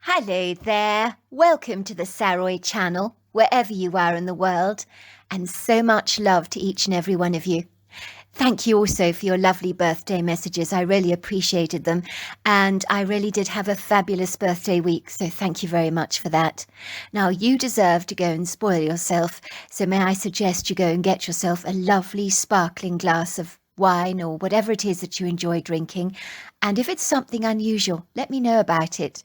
Hello there, welcome to the Saroy channel, wherever you are in the world, and so much love to each and every one of you. Thank you also for your lovely birthday messages, I really appreciated them, and I really did have a fabulous birthday week, so thank you very much for that. Now you deserve to go and spoil yourself, so may I suggest you go and get yourself a lovely sparkling glass of wine or whatever it is that you enjoy drinking, and if it's something unusual, let me know about it.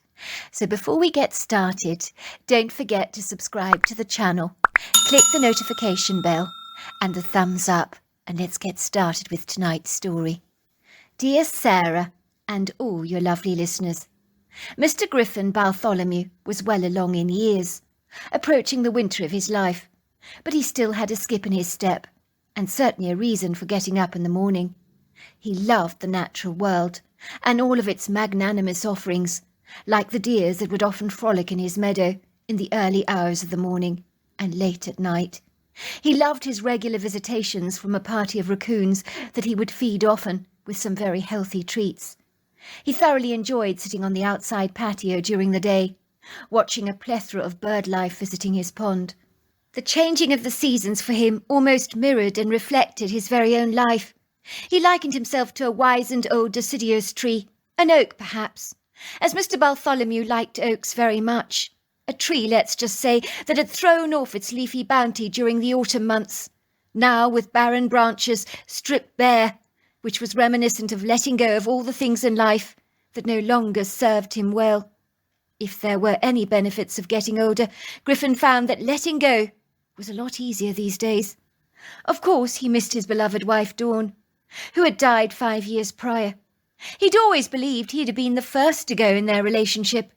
So before we get started, don't forget to subscribe to the channel, click the notification bell and the thumbs up, and let's get started with tonight's story. Dear Sarah and all your lovely listeners, Mr. Griffin Bartholomew was well along in years, approaching the winter of his life, but he still had a skip in his step, and certainly a reason for getting up in the morning. He loved the natural world and all of its magnanimous offerings, like the deers that would often frolic in his meadow in the early hours of the morning and late at night. He loved his regular visitations from a party of raccoons that he would feed often with some very healthy treats. He thoroughly enjoyed sitting on the outside patio during the day, watching a plethora of bird life visiting his pond. The changing of the seasons for him almost mirrored and reflected his very own life. He likened himself to a wizened old deciduous tree, an oak perhaps, as Mr. Bartholomew liked oaks very much. A tree, let's just say, that had thrown off its leafy bounty during the autumn months, now with barren branches stripped bare, which was reminiscent of letting go of all the things in life that no longer served him well. If there were any benefits of getting older, Griffin found that letting go was a lot easier these days. Of course, he missed his beloved wife Dawn, who had died 5 years prior. He'd always believed he'd have been the first to go in their relationship,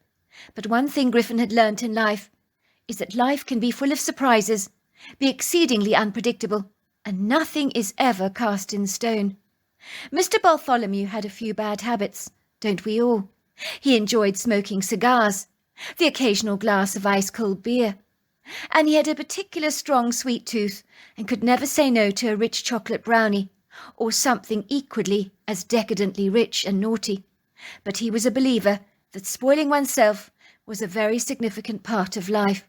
but one thing Griffin had learnt in life is that life can be full of surprises, be exceedingly unpredictable, and nothing is ever cast in stone. Mr. Bartholomew had a few bad habits, don't we all? He enjoyed smoking cigars, the occasional glass of ice-cold beer, and he had a particular strong sweet tooth and could never say no to a rich chocolate brownie, or something equally as decadently rich and naughty. But he was a believer that spoiling oneself was a very significant part of life.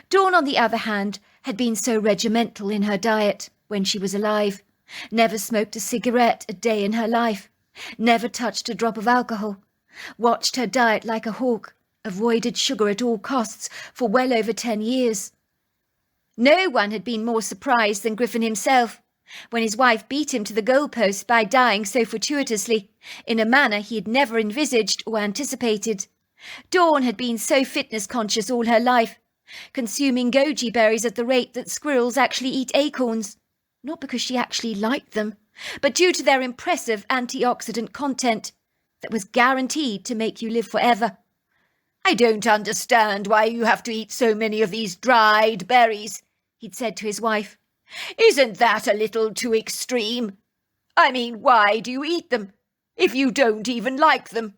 Dawn, on the other hand, had been so regimental in her diet when she was alive, never smoked a cigarette a day in her life, never touched a drop of alcohol, watched her diet like a hawk, avoided sugar at all costs for well over 10 years. No one had been more surprised than Griffin himself when his wife beat him to the goalpost by dying so fortuitously, in a manner he had never envisaged or anticipated. Dawn had been so fitness-conscious all her life, consuming goji berries at the rate that squirrels actually eat acorns, not because she actually liked them, but due to their impressive antioxidant content that was guaranteed to make you live forever. "I don't understand why you have to eat so many of these dried berries," he'd said to his wife. "Isn't that a little too extreme? I mean, why do you eat them, if you don't even like them?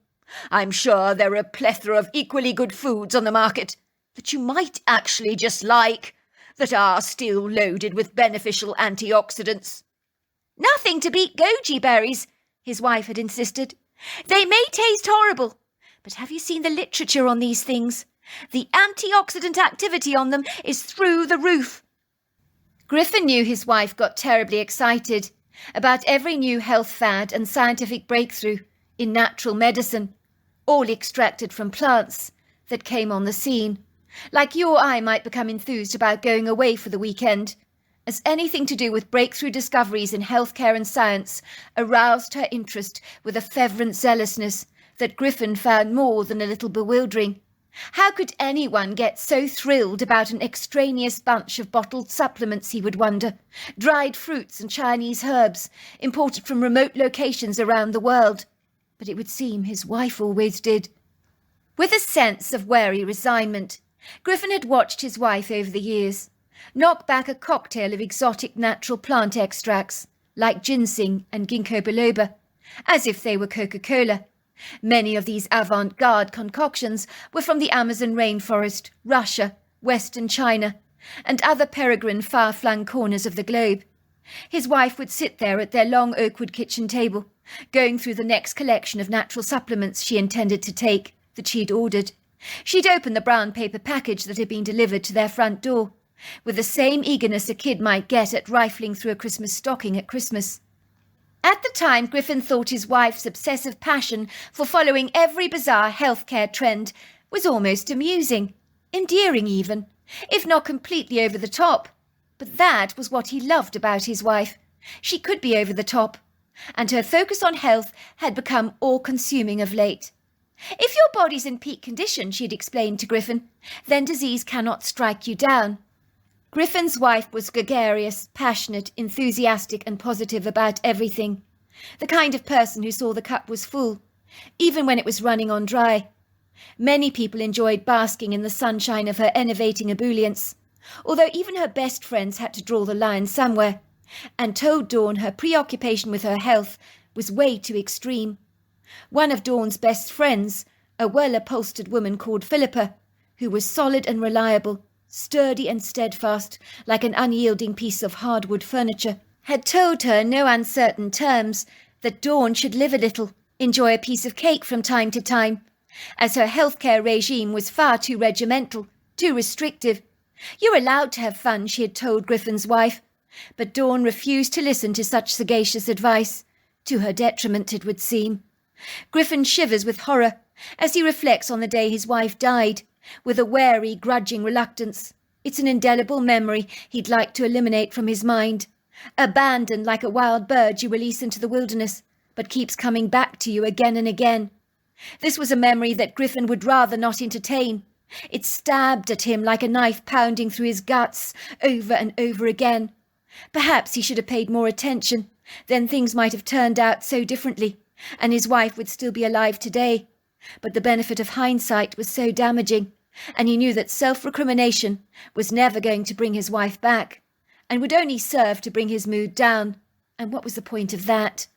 I'm sure there are a plethora of equally good foods on the market that you might actually just like, that are still loaded with beneficial antioxidants." "Nothing to beat goji berries," his wife had insisted. "They may taste horrible, but have you seen the literature on these things? The antioxidant activity on them is through the roof." Griffin knew his wife got terribly excited about every new health fad and scientific breakthrough in natural medicine, all extracted from plants, that came on the scene, like you or I might become enthused about going away for the weekend, as anything to do with breakthrough discoveries in healthcare and science aroused her interest with a fervent zealousness that Griffin found more than a little bewildering. How could anyone get so thrilled about an extraneous bunch of bottled supplements, he would wonder, dried fruits and Chinese herbs, imported from remote locations around the world? But it would seem his wife always did. With a sense of wary resignment, Griffin had watched his wife over the years knock back a cocktail of exotic natural plant extracts, like ginseng and ginkgo biloba, as if they were Coca-Cola. Many of these avant-garde concoctions were from the Amazon rainforest, Russia, Western China, and other peregrine far-flung corners of the globe. His wife would sit there at their long oakwood kitchen table, going through the next collection of natural supplements she intended to take, that she'd ordered, She'd opened the brown paper package that had been delivered to their front door, with the same eagerness a kid might get at rifling through a Christmas stocking at Christmas. At the time, Griffin thought his wife's obsessive passion for following every bizarre healthcare trend was almost amusing, endearing even, if not completely over the top. But that was what he loved about his wife. She could be over the top, and her focus on health had become all-consuming of late. If your body's in peak condition, she'd explained to Griffin, then disease cannot strike you down. Griffin's wife was gregarious, passionate, enthusiastic and positive about everything. The kind of person who saw the cup was full, even when it was running on dry. Many people enjoyed basking in the sunshine of her enervating ebullience, although even her best friends had to draw the line somewhere, and told Dawn her preoccupation with her health was way too extreme. One of Dawn's best friends, a well-upholstered woman called Philippa, who was solid and reliable, sturdy and steadfast, like an unyielding piece of hardwood furniture, had told her in no uncertain terms that Dawn should live a little, enjoy a piece of cake from time to time, as her healthcare regime was far too regimental, too restrictive. You're allowed to have fun, she had told Griffin's wife, but Dawn refused to listen to such sagacious advice, to her detriment it would seem. Griffin shivers with horror as he reflects on the day his wife died, with a wary, grudging reluctance. It's an indelible memory he'd like to eliminate from his mind. Abandoned like a wild bird you release into the wilderness, but keeps coming back to you again and again. This was a memory that Griffin would rather not entertain. It stabbed at him like a knife pounding through his guts, over and over again. Perhaps he should have paid more attention, then things might have turned out so differently, and his wife would still be alive today. But the benefit of hindsight was so damaging, and he knew that self-recrimination was never going to bring his wife back, and would only serve to bring his mood down. And what was the point of that?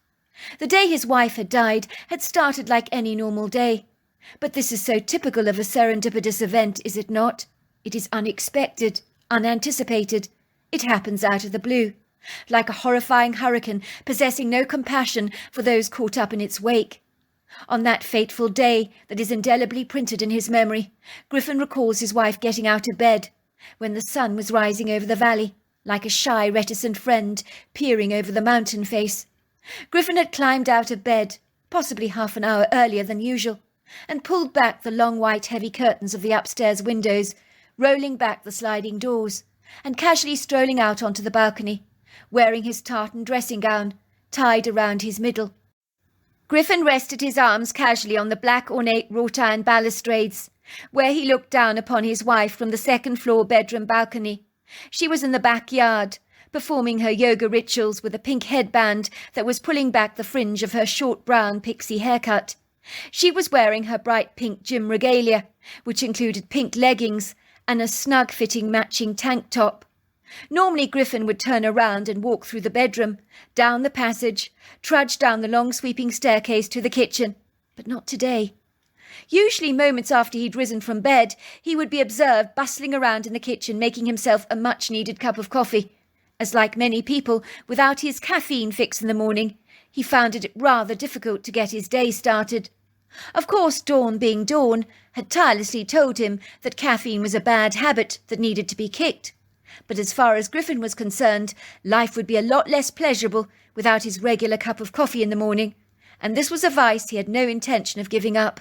The day his wife had died had started like any normal day. But this is so typical of a serendipitous event, is it not? It is unexpected, unanticipated. It happens out of the blue, like a horrifying hurricane possessing no compassion for those caught up in its wake. On that fateful day that is indelibly printed in his memory, Griffin recalls his wife getting out of bed, when the sun was rising over the valley, like a shy, reticent friend peering over the mountain face. Griffin had climbed out of bed, possibly half an hour earlier than usual, and pulled back the long white heavy curtains of the upstairs windows, rolling back the sliding doors, and casually strolling out onto the balcony, wearing his tartan dressing gown, tied around his middle. Griffin rested his arms casually on the black ornate wrought iron balustrades, where he looked down upon his wife from the second-floor bedroom balcony. She was in the backyard, performing her yoga rituals with a pink headband that was pulling back the fringe of her short brown pixie haircut. She was wearing her bright pink gym regalia, which included pink leggings and a snug-fitting matching tank top. Normally Griffin would turn around and walk through the bedroom, down the passage, trudge down the long sweeping staircase to the kitchen, but not today. Usually moments after he'd risen from bed, he would be observed bustling around in the kitchen making himself a much-needed cup of coffee, as like many people, without his caffeine fix in the morning, he found it rather difficult to get his day started. Of course, Dawn, being Dawn, had tirelessly told him that caffeine was a bad habit that needed to be kicked. But as far as Griffin was concerned, life would be a lot less pleasurable without his regular cup of coffee in the morning, and this was a vice he had no intention of giving up.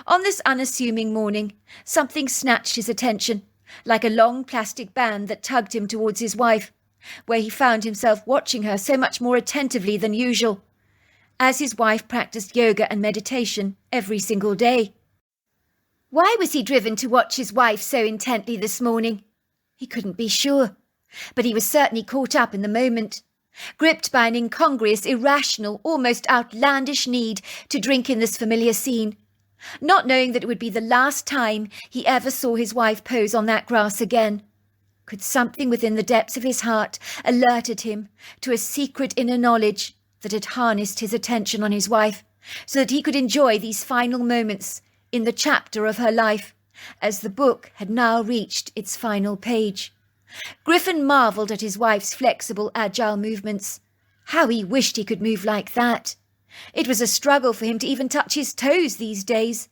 On this unassuming morning, something snatched his attention, like a long plastic band that tugged him towards his wife, where he found himself watching her so much more attentively than usual, as his wife practiced yoga and meditation every single day. Why was he driven to watch his wife so intently this morning? He couldn't be sure, but he was certainly caught up in the moment, gripped by an incongruous, irrational, almost outlandish need to drink in this familiar scene, not knowing that it would be the last time he ever saw his wife pose on that grass again. Could something within the depths of his heart alerted him to a secret inner knowledge that had harnessed his attention on his wife, so that he could enjoy these final moments in the chapter of her life, as the book had now reached its final page? Griffin marvelled at his wife's flexible, agile movements. How he wished he could move like that. It was a struggle for him to even touch his toes these days.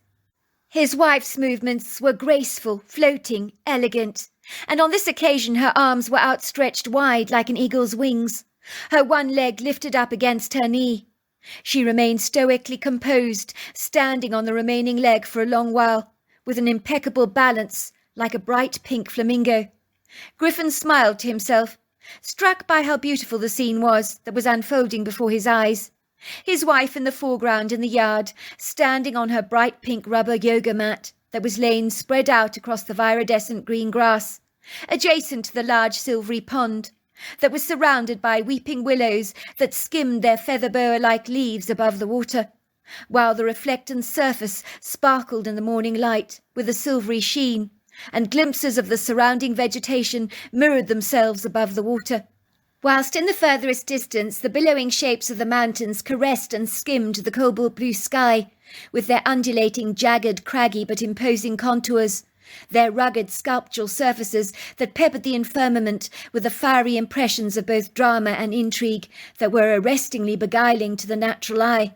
His wife's movements were graceful, floating, elegant, and on this occasion her arms were outstretched wide like an eagle's wings, her one leg lifted up against her knee. She remained stoically composed, standing on the remaining leg for a long while, with an impeccable balance, like a bright pink flamingo. Griffin smiled to himself, struck by how beautiful the scene was that was unfolding before his eyes. His wife in the foreground in the yard, standing on her bright pink rubber yoga mat that was laid spread out across the viridescent green grass, adjacent to the large silvery pond, that was surrounded by weeping willows that skimmed their feather boa-like leaves above the water, while the reflectant surface sparkled in the morning light with a silvery sheen, and glimpses of the surrounding vegetation mirrored themselves above the water. Whilst in the furthest distance the billowing shapes of the mountains caressed and skimmed the cobalt blue sky, with their undulating, jagged, craggy but imposing contours, their rugged sculptural surfaces that peppered the firmament with the fiery impressions of both drama and intrigue that were arrestingly beguiling to the natural eye.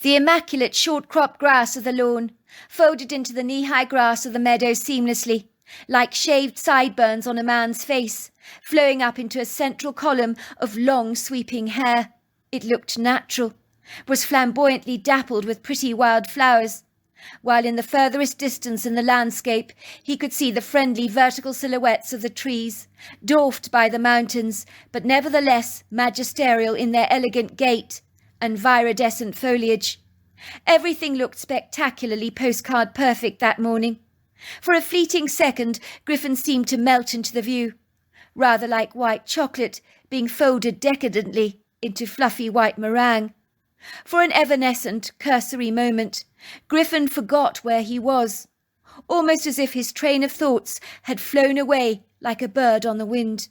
The immaculate short-cropped grass of the lawn folded into the knee-high grass of the meadow seamlessly, like shaved sideburns on a man's face, flowing up into a central column of long sweeping hair. It looked natural, was flamboyantly dappled with pretty wild flowers, while in the furthest distance in the landscape he could see the friendly vertical silhouettes of the trees, dwarfed by the mountains, but nevertheless magisterial in their elegant gait and viridescent foliage. Everything looked spectacularly postcard perfect that morning. For a fleeting second, Griffin seemed to melt into the view, rather like white chocolate being folded decadently into fluffy white meringue. For an evanescent, cursory moment, Griffin forgot where he was, almost as if his train of thoughts had flown away like a bird on the wind.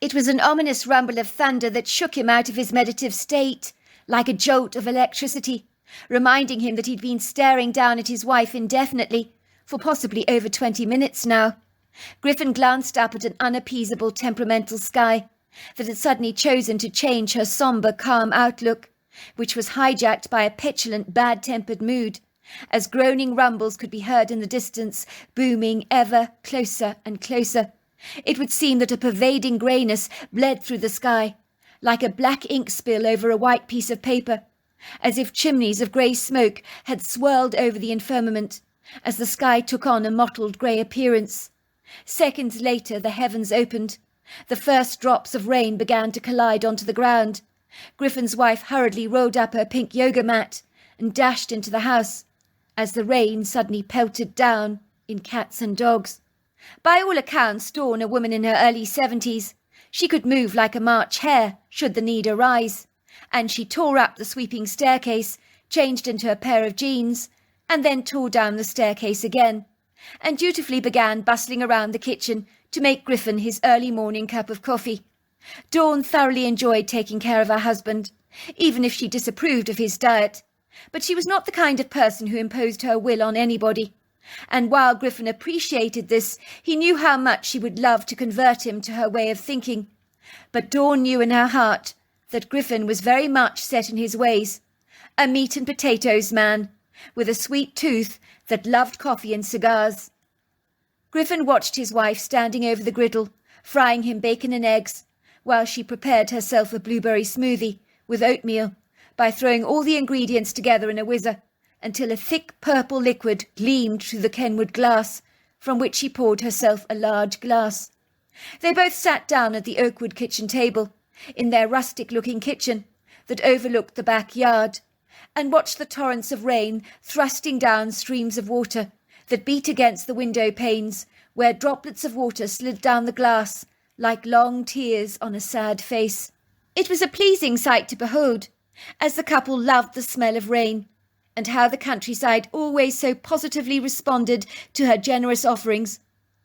It was an ominous rumble of thunder that shook him out of his meditative state, like a jolt of electricity, reminding him that he'd been staring down at his wife indefinitely, for possibly over 20 minutes now. Griffin glanced up at an unappeasable temperamental sky that had suddenly chosen to change her sombre, calm outlook, which was hijacked by a petulant, bad-tempered mood, as groaning rumbles could be heard in the distance, booming ever closer and closer. It would seem that a pervading greyness bled through the sky, like a black ink spill over a white piece of paper, as if chimneys of grey smoke had swirled over the firmament, as the sky took on a mottled grey appearance. Seconds later the heavens opened. The first drops of rain began to collide onto the ground. Griffin's wife hurriedly rolled up her pink yoga mat and dashed into the house, as the rain suddenly pelted down in cats and dogs. By all accounts, Dawn, a woman in her early 70s, she could move like a March hare should the need arise, and she tore up the sweeping staircase, changed into a pair of jeans, and then tore down the staircase again, and dutifully began bustling around the kitchen to make Griffin his early morning cup of coffee. Dawn thoroughly enjoyed taking care of her husband, even if she disapproved of his diet, but she was not the kind of person who imposed her will on anybody, and while Griffin appreciated this, he knew how much she would love to convert him to her way of thinking. But Dawn knew in her heart that Griffin was very much set in his ways, a meat and potatoes man, with a sweet tooth that loved coffee and cigars. Griffin watched his wife standing over the griddle, frying him bacon and eggs, while she prepared herself a blueberry smoothie with oatmeal by throwing all the ingredients together in a whizzer until a thick purple liquid gleamed through the Kenwood glass, from which she poured herself a large glass. They both sat down at the oakwood kitchen table, in their rustic-looking kitchen that overlooked the backyard, and watched the torrents of rain thrusting down streams of water that beat against the window panes, where droplets of water slid down the glass like long tears on a sad face. It was a pleasing sight to behold, as the couple loved the smell of rain, and how the countryside always so positively responded to her generous offerings.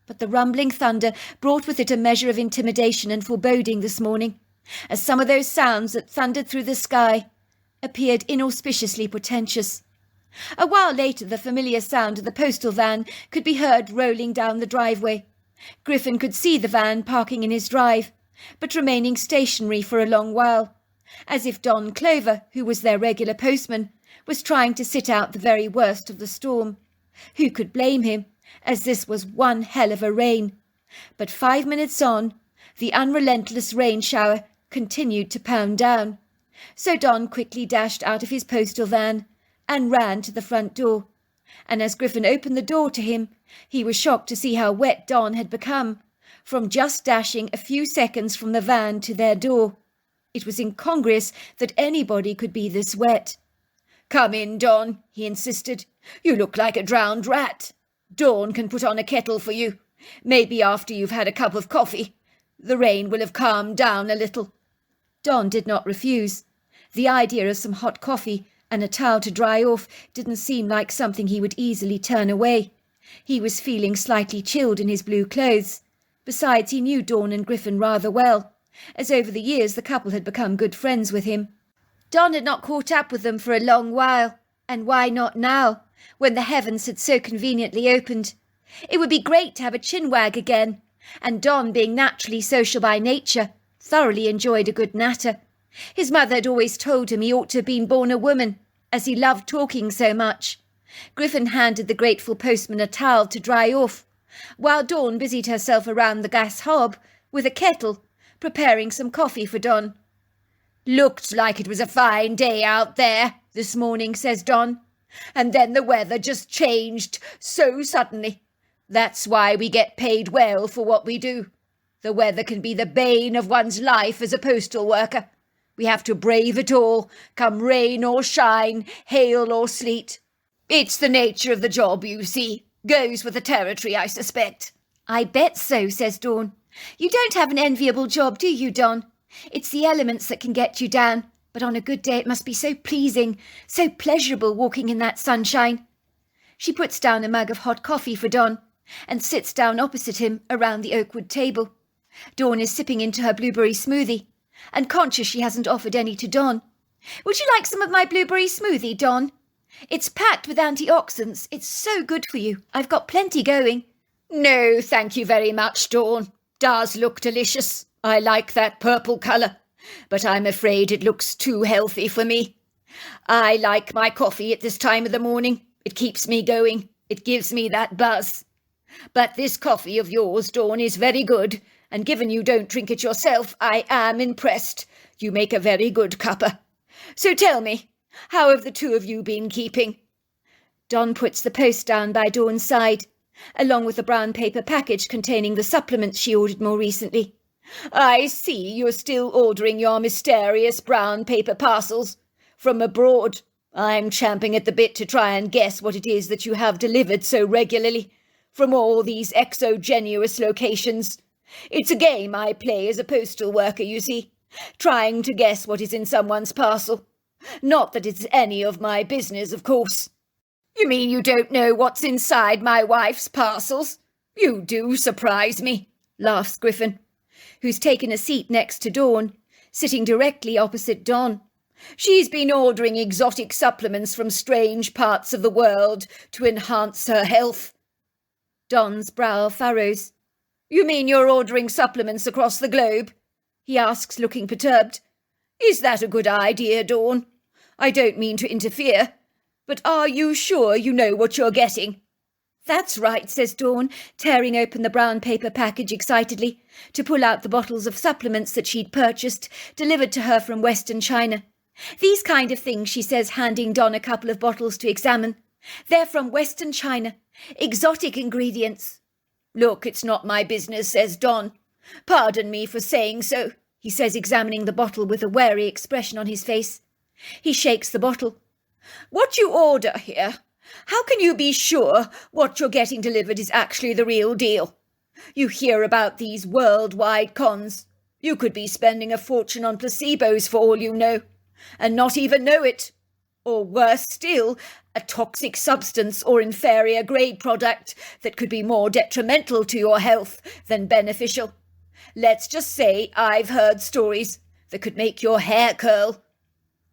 But the rumbling thunder brought with it a measure of intimidation and foreboding this morning, as some of those sounds that thundered through the sky appeared inauspiciously portentous. A while later the familiar sound of the postal van could be heard rolling down the driveway. Griffin could see the van parking in his drive, but remaining stationary for a long while, as if Don Clover, who was their regular postman, was trying to sit out the very worst of the storm. Who could blame him, as this was one hell of a rain? But 5 minutes on, the unrelentless rain shower continued to pound down. So Don quickly dashed out of his postal van and ran to the front door. And as Griffin opened the door to him, he was shocked to see how wet Don had become, from just dashing a few seconds from the van to their door. It was incongruous that anybody could be this wet. "Come in, Don," he insisted. "You look like a drowned rat. Dawn can put on a kettle for you. Maybe after you've had a cup of coffee. The rain will have calmed down a little." Don did not refuse. The idea of some hot coffee and a towel to dry off didn't seem like something he would easily turn away. He was feeling slightly chilled in his blue clothes. Besides, he knew Dawn and Griffin rather well, as over the years the couple had become good friends with him. Don had not caught up with them for a long while, and why not now, when the heavens had so conveniently opened? It would be great to have a chinwag again, and Don, being naturally social by nature, thoroughly enjoyed a good natter. His mother had always told him he ought to have been born a woman, as he loved talking so much. Griffin handed the grateful postman a towel to dry off, while Dawn busied herself around the gas hob with a kettle, preparing some coffee for Don. "Looked like it was a fine day out there this morning," says Don, "and then the weather just changed so suddenly. That's why we get paid well for what we do. The weather can be the bane of one's life as a postal worker. We have to brave it all, come rain or shine, hail or sleet. It's the nature of the job, you see. Goes with the territory, I suspect." "I bet so," says Dawn. "You don't have an enviable job, do you, Don? It's the elements that can get you down, but on a good day it must be so pleasing, so pleasurable walking in that sunshine." She puts down a mug of hot coffee for Don and sits down opposite him around the oak wood table. Dawn is sipping into her blueberry smoothie, and conscious she hasn't offered any to Don. "Would you like some of my blueberry smoothie, Don? It's packed with antioxidants. It's so good for you. I've got plenty going." "No, thank you very much, Dawn. Does look delicious. I like that purple colour, but I'm afraid it looks too healthy for me. I like my coffee at this time of the morning. It keeps me going. It gives me that buzz. But this coffee of yours, Dawn, is very good, and given you don't drink it yourself, I am impressed. You make a very good cuppa. So tell me, how have the two of you been keeping?" Don puts the post down by Dawn's side, along with a brown paper package containing the supplements she ordered more recently. "I see you're still ordering your mysterious brown paper parcels from abroad. I'm champing at the bit to try and guess what it is that you have delivered so regularly from all these exogenous locations. It's a game I play as a postal worker, you see, trying to guess what is in someone's parcel. Not that it's any of my business, of course." "You mean you don't know what's inside my wife's parcels? You do surprise me," laughs Griffin, who's taken a seat next to Dawn, sitting directly opposite Don. "She's been ordering exotic supplements from strange parts of the world to enhance her health." Don's brow furrows. "You mean you're ordering supplements across the globe?" he asks, looking perturbed. "Is that a good idea, Dawn? I don't mean to interfere, but are you sure you know what you're getting?" "That's right," says Dawn, tearing open the brown paper package excitedly to pull out the bottles of supplements that she'd purchased, delivered to her from Western China. "These kind of things," she says, handing Don a couple of bottles to examine. "They're from Western China. Exotic ingredients." "Look, it's not my business," says Don. "Pardon me for saying so," he says, examining the bottle with a wary expression on his face. He shakes the bottle. "What you order here, how can you be sure what you're getting delivered is actually the real deal? You hear about these worldwide cons. You could be spending a fortune on placebos for all you know, and not even know it. Or worse still, a toxic substance or inferior grade product that could be more detrimental to your health than beneficial. Let's just say I've heard stories that could make your hair curl."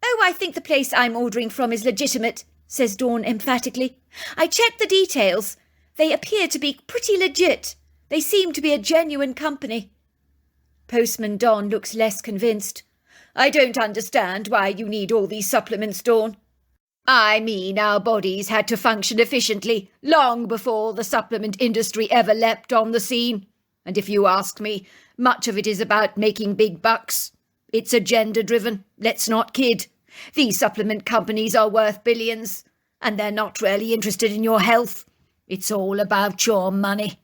"Oh, I think the place I'm ordering from is legitimate," says Dawn emphatically. "I checked the details. They appear to be pretty legit. They seem to be a genuine company." Postman Don looks less convinced. "I don't understand why you need all these supplements, Dawn." I mean, our bodies had to function efficiently long before the supplement industry ever leapt on the scene. And if you ask me, much of it is about making big bucks. It's agenda-driven, let's not kid. These supplement companies are worth billions, and they're not really interested in your health. It's all about your money.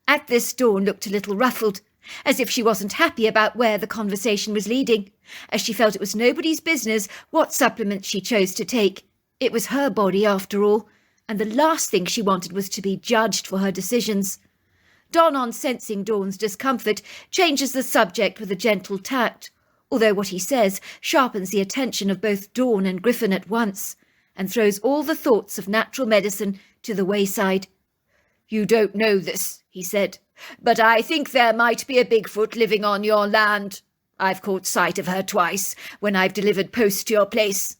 At this, Dawn looked a little ruffled, as if she wasn't happy about where the conversation was leading, as she felt it was nobody's business what supplements she chose to take. It was her body, after all, and the last thing she wanted was to be judged for her decisions. Don, on sensing Dawn's discomfort, changes the subject with a gentle tact, although what he says sharpens the attention of both Dawn and Griffin at once, and throws all the thoughts of natural medicine to the wayside. "You don't know this," he said, "but I think there might be a Bigfoot living on your land. I've caught sight of her twice when I've delivered post to your place.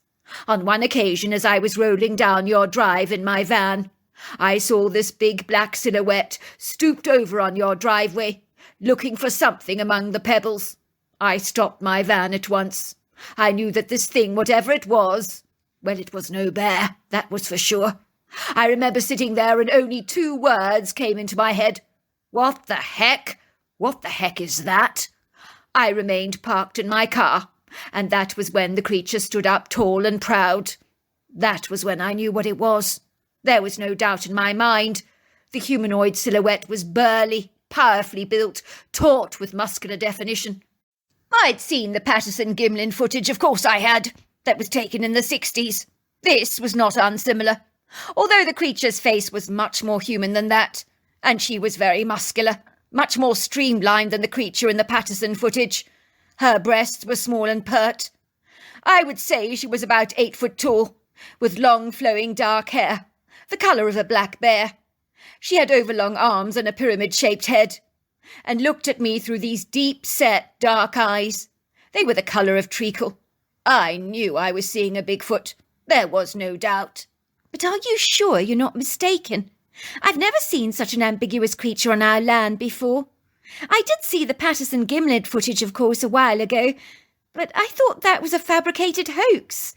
On one occasion, as I was rolling down your drive in my van, I saw this big black silhouette stooped over on your driveway, looking for something among the pebbles. I stopped my van at once. I knew that this thing, whatever it was, well, it was no bear, that was for sure. I remember sitting there and only 2 words came into my head. What the heck? What the heck is that? I remained parked in my car, and that was when the creature stood up tall and proud. That was when I knew what it was. There was no doubt in my mind. The humanoid silhouette was burly, powerfully built, taut with muscular definition. I'd seen the Patterson gymlan footage, of course I had. That was taken in the 60s. This was not unsimilar, although the creature's face was much more human than that, and she was very muscular, much more streamlined than the creature in the Patterson footage. Her breasts were small and pert. I would say she was about 8 foot tall, with long flowing dark hair, the colour of a black bear. She had overlong arms and a pyramid-shaped head, and looked at me through these deep-set dark eyes. They were the colour of treacle. I knew I was seeing a Bigfoot. There was no doubt. But are you sure you're not mistaken? I've never seen such an ambiguous creature on our land before. I did see the Patterson gimlet footage, of course, a while ago, but I thought that was a fabricated hoax.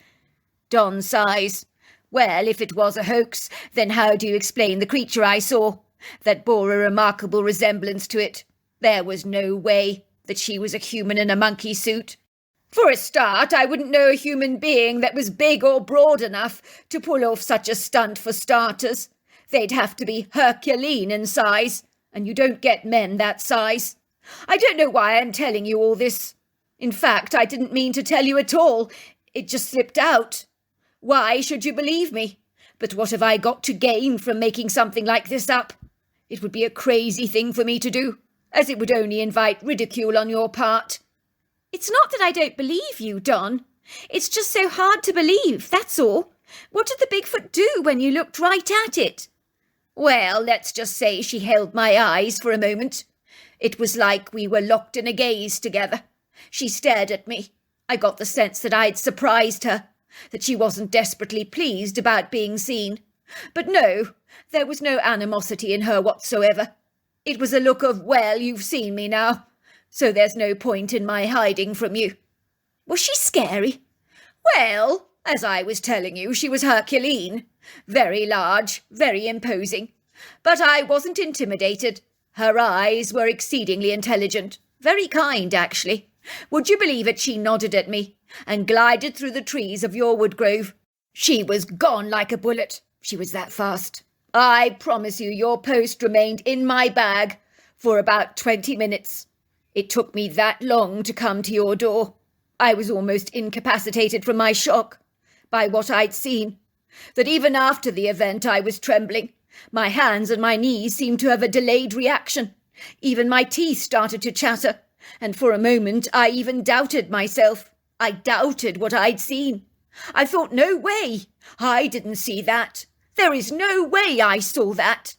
Don sighs. Well, if it was a hoax, then how do you explain the creature I saw? That bore a remarkable resemblance to it. There was no way that she was a human in a monkey suit. For a start, I wouldn't know a human being that was big or broad enough to pull off such a stunt for starters. They'd have to be Herculean in size, and you don't get men that size. I don't know why I'm telling you all this. In fact, I didn't mean to tell you at all. It just slipped out. Why should you believe me? But what have I got to gain from making something like this up? It would be a crazy thing for me to do, as it would only invite ridicule on your part. It's not that I don't believe you, Don. It's just so hard to believe, that's all. What did the Bigfoot do when you looked right at it? Well, let's just say she held my eyes for a moment. It was like we were locked in a gaze together. She stared at me. I got the sense that I'd surprised her, that she wasn't desperately pleased about being seen. But no, there was no animosity in her whatsoever. It was a look of, well, you've seen me now, so there's no point in my hiding from you. Was she scary? Well, as I was telling you, she was Herculean. Very large, very imposing. But I wasn't intimidated. Her eyes were exceedingly intelligent. Very kind, actually. Would you believe it, she nodded at me and glided through the trees of your wood grove. She was gone like a bullet. She was that fast. I promise you your post remained in my bag for about 20 minutes. It took me that long to come to your door. I was almost incapacitated from my shock by what I'd seen, that even after the event I was trembling. My hands and my knees seemed to have a delayed reaction. Even my teeth started to chatter, and for a moment I even doubted myself. I doubted what I'd seen. I thought, no way, I didn't see that. There is no way I saw that.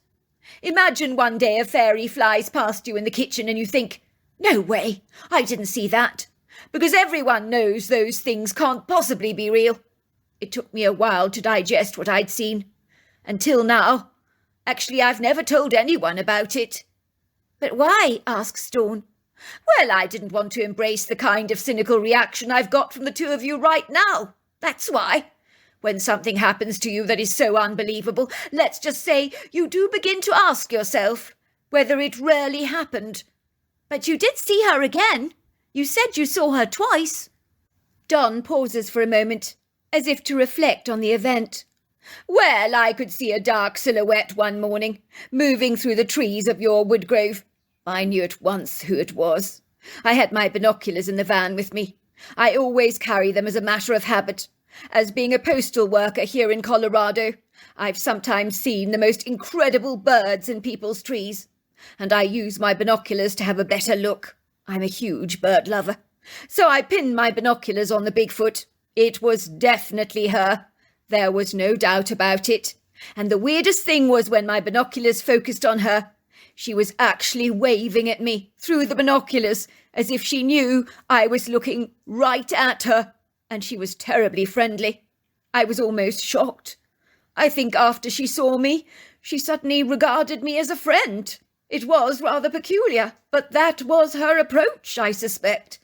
Imagine one day a fairy flies past you in the kitchen and you think, no way, I didn't see that. Because everyone knows those things can't possibly be real. It took me a while to digest what I'd seen. Until now. Actually, I've never told anyone about it. But why? Asks Dawn. Well, I didn't want to embrace the kind of cynical reaction I've got from the two of you right now. That's why. When something happens to you that is so unbelievable, let's just say you do begin to ask yourself whether it really happened. But you did see her again. You said you saw her twice. Don pauses for a moment, as if to reflect on the event. Well, I could see a dark silhouette one morning, moving through the trees of your wood grove. I knew at once who it was. I had my binoculars in the van with me. I always carry them as a matter of habit. As being a postal worker here in Colorado, I've sometimes seen the most incredible birds in people's trees, and I use my binoculars to have a better look. I'm a huge bird lover. So I pinned my binoculars on the Bigfoot. It was definitely her. There was no doubt about it. And the weirdest thing was when my binoculars focused on her, she was actually waving at me through the binoculars as if she knew I was looking right at her, and she was terribly friendly. I was almost shocked. I think after she saw me, she suddenly regarded me as a friend. It was rather peculiar, but that was her approach, I suspect.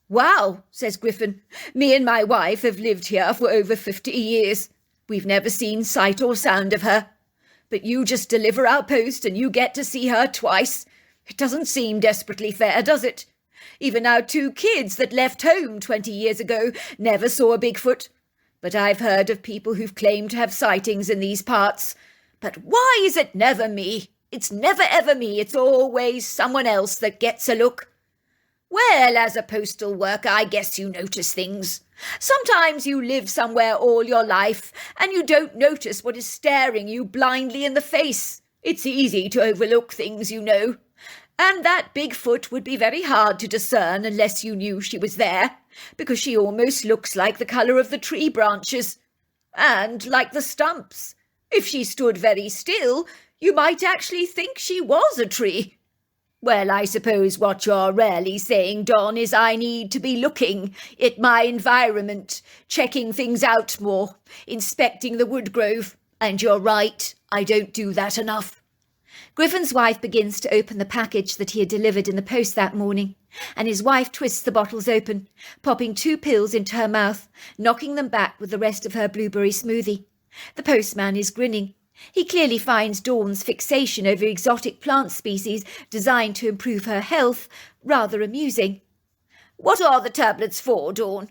Wow, says Griffin. Me and my wife have lived here for over 50 years. We've never seen sight or sound of her. But you just deliver our post and you get to see her twice. It doesn't seem desperately fair, does it? Even our 2 kids that left home 20 years ago never saw a Bigfoot. But I've heard of people who've claimed to have sightings in these parts. But why is it never me? It's never ever me. It's always someone else that gets a look. Well, as a postal worker, I guess you notice things. Sometimes you live somewhere all your life and you don't notice what is staring you blindly in the face. It's easy to overlook things, you know. And that Bigfoot would be very hard to discern unless you knew she was there, because she almost looks like the colour of the tree branches, and like the stumps. If she stood very still, you might actually think she was a tree. Well, I suppose what you're really saying, Don, is I need to be looking at my environment, checking things out more, inspecting the wood grove. And you're right, I don't do that enough. Griffin's wife begins to open the package that he had delivered in the post that morning, and his wife twists the bottles open, popping 2 pills into her mouth, knocking them back with the rest of her blueberry smoothie. The postman is grinning. He clearly finds Dawn's fixation over exotic plant species designed to improve her health rather amusing. What are the tablets for, Dawn?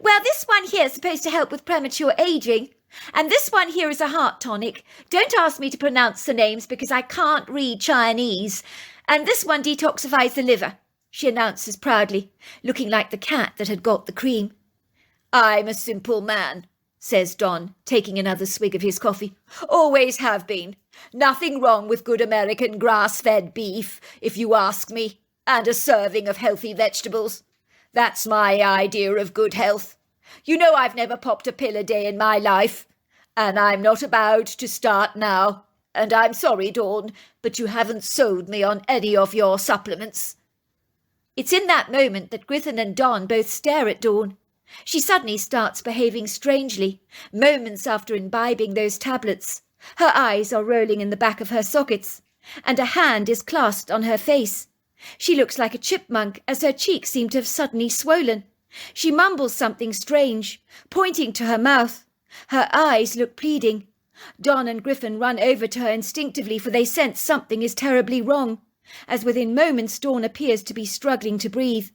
Well, this one here is supposed to help with premature aging, and this one here is a heart tonic. Don't ask me to pronounce the names because I can't read Chinese. And this one detoxifies the liver, she announces proudly, looking like the cat that had got the cream. I'm a simple man, says Don, taking another swig of his coffee. Always have been. Nothing wrong with good American grass-fed beef, if you ask me, and a serving of healthy vegetables. That's my idea of good health. You know I've never popped a pill a day in my life, and I'm not about to start now. And I'm sorry, Dawn, but you haven't sold me on any of your supplements. It's in that moment that Griffin and Don both stare at Dawn. She suddenly starts behaving strangely, moments after imbibing those tablets. Her eyes are rolling in the back of her sockets, and a hand is clasped on her face. She looks like a chipmunk as her cheeks seem to have suddenly swollen. She mumbles something strange, pointing to her mouth. Her eyes look pleading. Don and Griffin run over to her instinctively, for they sense something is terribly wrong, as within moments Dawn appears to be struggling to breathe.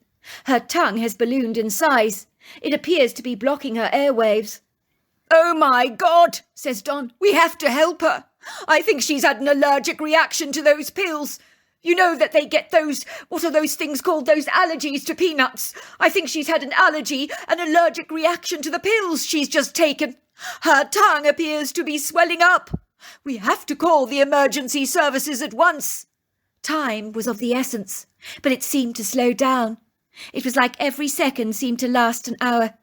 Her tongue has ballooned in size. It appears to be blocking her airwaves. Oh my God, says Don. We have to help her. I think she's had an allergic reaction to those pills. You know that they get those, what are those things called, those allergies to peanuts. I think she's had an allergy, an allergic reaction to the pills she's just taken. Her tongue appears to be swelling up. We have to call the emergency services at once. Time was of the essence, but it seemed to slow down. It was like every second seemed to last an hour.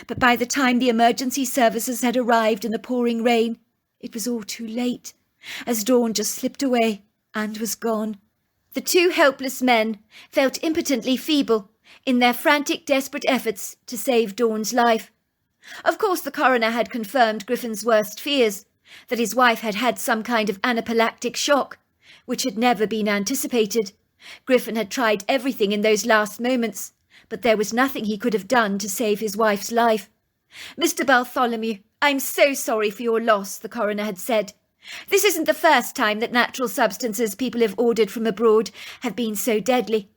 But by the time the emergency services had arrived in the pouring rain, it was all too late, as Dawn just slipped away and was gone. The 2 helpless men felt impotently feeble in their frantic, desperate efforts to save Dawn's life. Of course, the coroner had confirmed Griffin's worst fears, that his wife had had some kind of anaphylactic shock, which had never been anticipated. Griffin had tried everything in those last moments, but there was nothing he could have done to save his wife's life. Mr. Bartholomew, I'm so sorry for your loss, the coroner had said. This isn't the first time that natural substances people have ordered from abroad have been so deadly.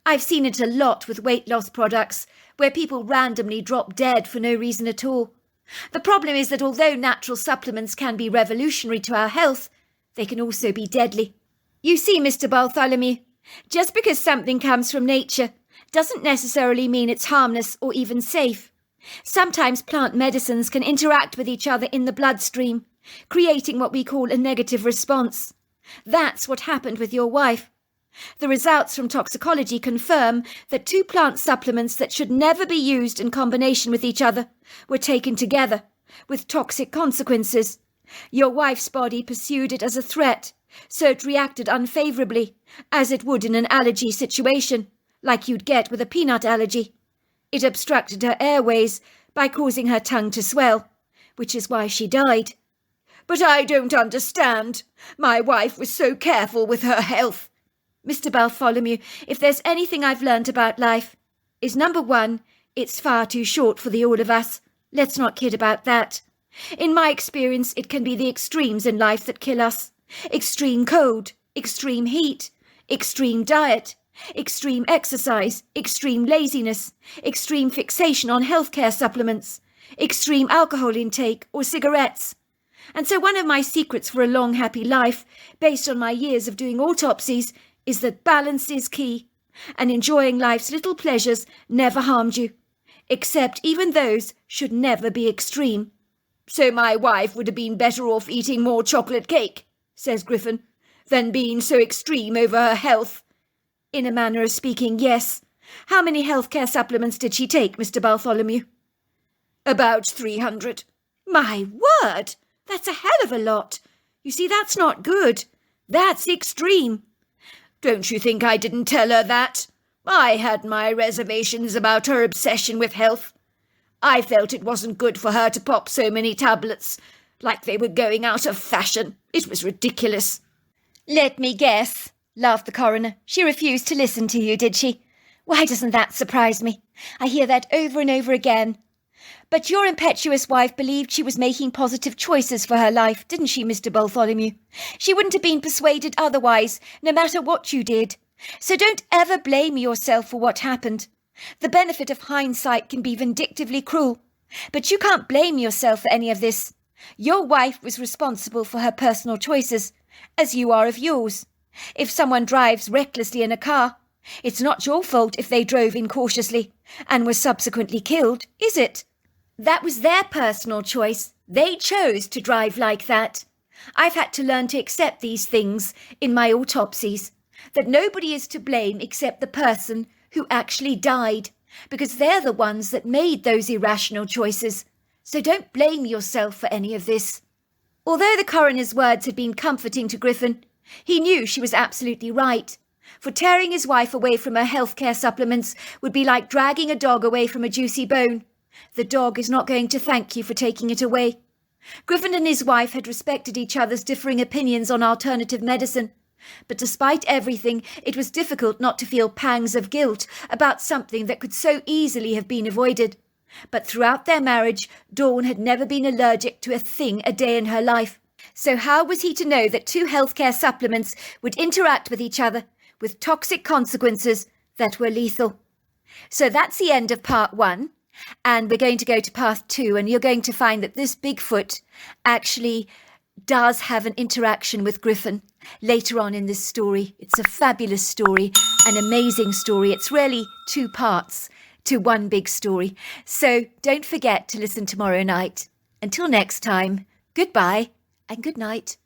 I've seen it a lot with weight loss products, where people randomly drop dead for no reason at all. The problem is that although natural supplements can be revolutionary to our health, they can also be deadly. You see, Mr. Bartholomew, just because something comes from nature doesn't necessarily mean it's harmless or even safe. Sometimes plant medicines can interact with each other in the bloodstream, creating what we call a negative response. That's what happened with your wife. The results from toxicology confirm that 2 plant supplements that should never be used in combination with each other were taken together, with toxic consequences. Your wife's body pursued it as a threat, so it reacted unfavourably, as it would in an allergy situation, like you'd get with a peanut allergy. It obstructed her airways by causing her tongue to swell, which is why she died. But I don't understand. My wife was so careful with her health. Mr. Bartholomew, if there's anything I've learnt about life, is number 1, it's far too short for the all of us. Let's not kid about that. In my experience, it can be the extremes in life that kill us. Extreme cold, extreme heat, extreme diet, extreme exercise, extreme laziness, extreme fixation on healthcare supplements, extreme alcohol intake or cigarettes. And so one of my secrets for a long, happy life, based on my years of doing autopsies, is that balance is key, and enjoying life's little pleasures never harmed you, except even those should never be extreme. So my wife would have been better off eating more chocolate cake, says Griffin, than being so extreme over her health. In a manner of speaking, yes. How many healthcare supplements did she take, Mr. Bartholomew? About 300. My word! That's a hell of a lot. You see, that's not good. That's extreme. Don't you think I didn't tell her that? I had my reservations about her obsession with health. I felt it wasn't good for her to pop so many tablets, like they were going out of fashion. It was ridiculous. Let me guess, laughed the coroner. She refused to listen to you, did she? Why doesn't that surprise me? I hear that over and over again. But your impetuous wife believed she was making positive choices for her life, didn't she, Mr. Bartholomew? She wouldn't have been persuaded otherwise, no matter what you did. So don't ever blame yourself for what happened. The benefit of hindsight can be vindictively cruel, but you can't blame yourself for any of this. Your wife was responsible for her personal choices, as you are of yours. If someone drives recklessly in a car, it's not your fault if they drove incautiously and were subsequently killed, is it? That was their personal choice. They chose to drive like that. I've had to learn to accept these things in my autopsies, that nobody is to blame except the person who actually died, because they're the ones that made those irrational choices. So don't blame yourself for any of this. Although the coroner's words had been comforting to Griffin, he knew she was absolutely right. For tearing his wife away from her healthcare supplements would be like dragging a dog away from a juicy bone. The dog is not going to thank you for taking it away. Griffin and his wife had respected each other's differing opinions on alternative medicine, but despite everything, it was difficult not to feel pangs of guilt about something that could so easily have been avoided. But throughout their marriage, Dawn had never been allergic to a thing a day in her life. So how was he to know that 2 healthcare supplements would interact with each other, with toxic consequences that were lethal? So that's the end of part 1. And we're going to go to part 2, and you're going to find that this Bigfoot actually does have an interaction with Griffin later on in this story. It's a fabulous story, an amazing story. It's really 2 parts to one big story. So don't forget to listen tomorrow night. Until next time, goodbye and good night.